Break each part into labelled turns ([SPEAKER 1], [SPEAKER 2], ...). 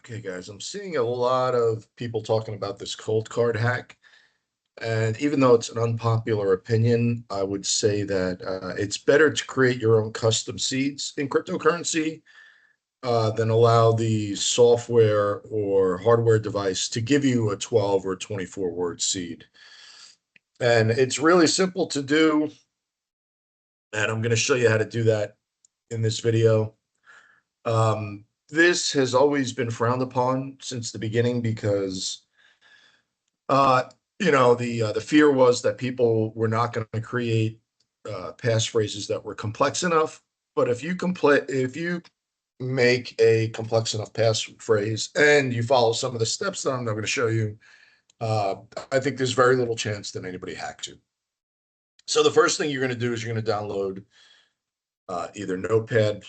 [SPEAKER 1] Okay, guys, I'm seeing a lot of people talking about this Coldcard hack. And even though it's an unpopular opinion, I would say that it's better to create your own custom seeds in cryptocurrency than allow the software or hardware device to give you a 12 or 24 word seed. And it's really simple to do. And I'm going to show you how to do that in this video. This has always been frowned upon since the beginning because Uh, the fear was that people were not going to create passphrases that were complex enough. But if you make a complex enough passphrase and you follow some of the steps that I'm going to show you, uh, I think there's very little chance that anybody hacked you. So the first thing you're going to do is you're going to download either Notepad++,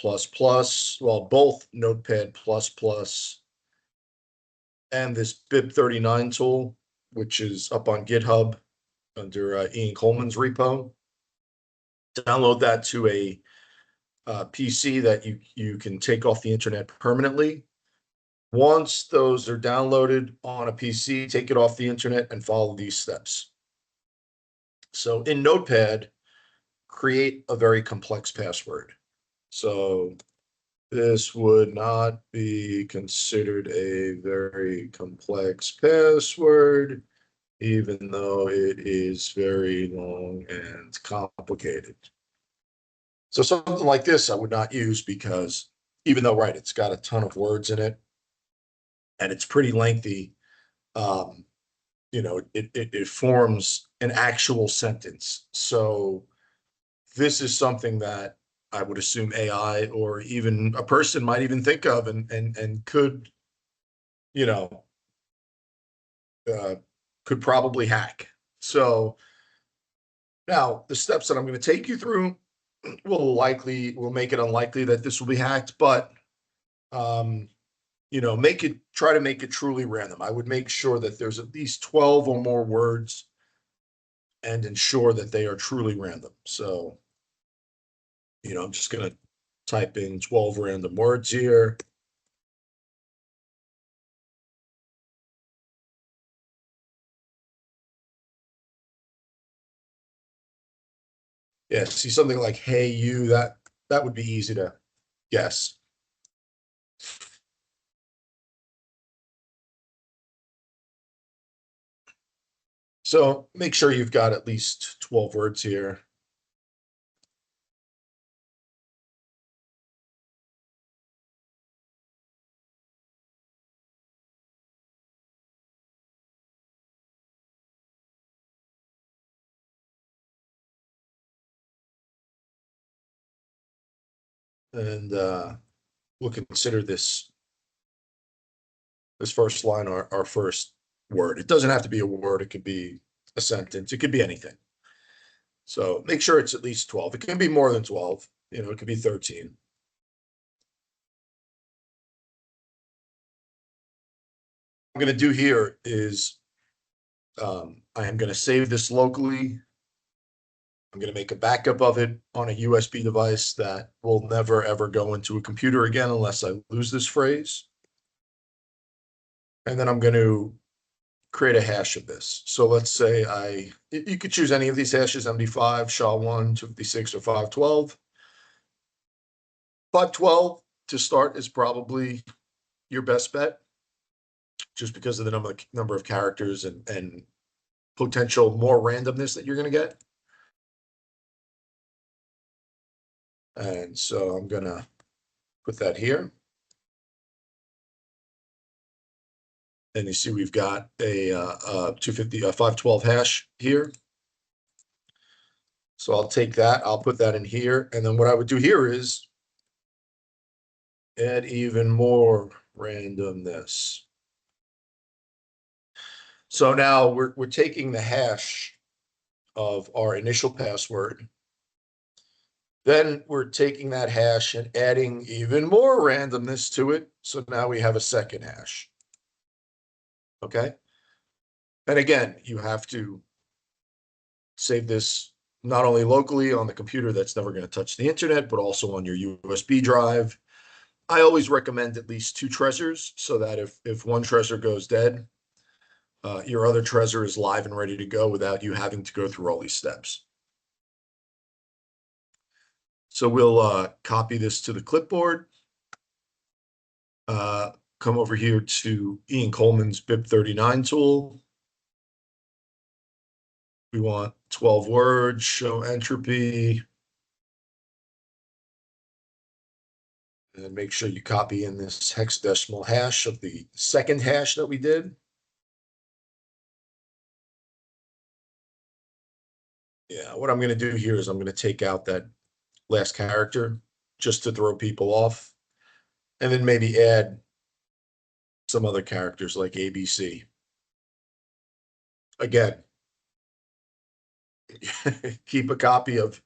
[SPEAKER 1] well, both Notepad++ and this BIP39 tool, which is up on GitHub under Ian Coleman's repo. Download that to a PC that you can take off the internet permanently. Once those are downloaded on a PC, take it off the internet and follow these steps. So in Notepad, create a very complex password. So this would not be considered a very complex password, even though it is very long and complicated. So something like this I would not use because even though, right, it's got a ton of words in it and it's pretty lengthy, um, it forms an actual sentence. So this is something that I would assume AI or even a person might even think of and could, you know, uh, could probably hack. So now the steps that I'm going to take you through will make it unlikely that this will be hacked, but um, try to make it truly random. I would make sure that there's at least 12 or more words and ensure that they are truly random. So, I'm just going to type in 12 random words here. Yeah, see something like "Hey you," that would be easy to guess. So make sure you've got at least 12 words here. And we'll consider this first line our first word. It doesn't have to be a word. It could be a sentence. It could be anything. So make sure it's at least 12. It can be more than 12. It could be 13. What I'm going to do here is I am going to save this locally. I'm going to make a backup of it on a USB device that will never, ever go into a computer again unless I lose this phrase. And then I'm going to create a hash of this. So let's say you could choose any of these hashes, MD5, SHA-1, 256, or 512. 512 to start is probably your best bet, just because of the number of characters and potential more randomness that you're going to get. And so I'm going to put that here. And you see we've got a 250, 512 hash here. So I'll take that, I'll put that in here. And then what I would do here is add even more randomness. So now we're taking the hash of our initial password. Then we're taking that hash and adding even more randomness to it. So now we have a second hash. Okay. And again, you have to save this not only locally on the computer that's never going to touch the internet, but also on your USB drive. I always recommend at least 2 treasures so that if one treasure goes dead, your other treasure is live and ready to go without you having to go through all these steps. So we'll copy this to the clipboard. Come over here to Ian Coleman's BIP39 tool. We want 12 words, show entropy. And make sure you copy in this hexadecimal hash of the second hash that we did. Yeah, what I'm going to do here is I'm going to take out that last character just to throw people off, and then maybe add some other characters like ABC. Again, keep a copy of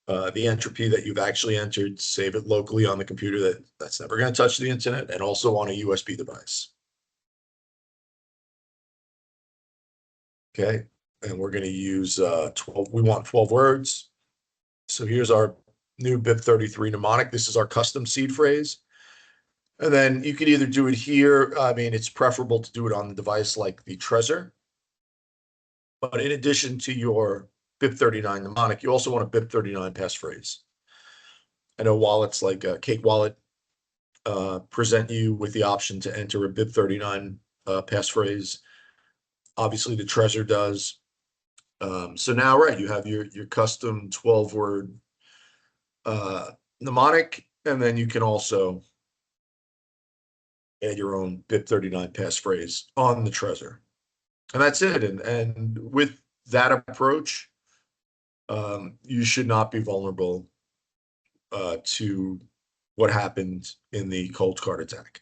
[SPEAKER 1] the entropy that you've actually entered, save it locally on the computer that's never going to touch the internet, and also on a USB device. Okay, and we're going to use 12, we want 12 words. So here's our new BIP33 mnemonic. This is our custom seed phrase. And then you could either do it here. I mean, it's preferable to do it on the device like the Trezor. But in addition to your BIP39 mnemonic, you also want a BIP39 passphrase. I know wallets like Cake Wallet present you with the option to enter a BIP39 passphrase. Obviously, the Trezor does. So now, right, you have your custom 12-word mnemonic, and then you can also add your own BIP39 passphrase on the Trezor. And that's it. And with that approach, you should not be vulnerable to what happened in the Coldcard attack.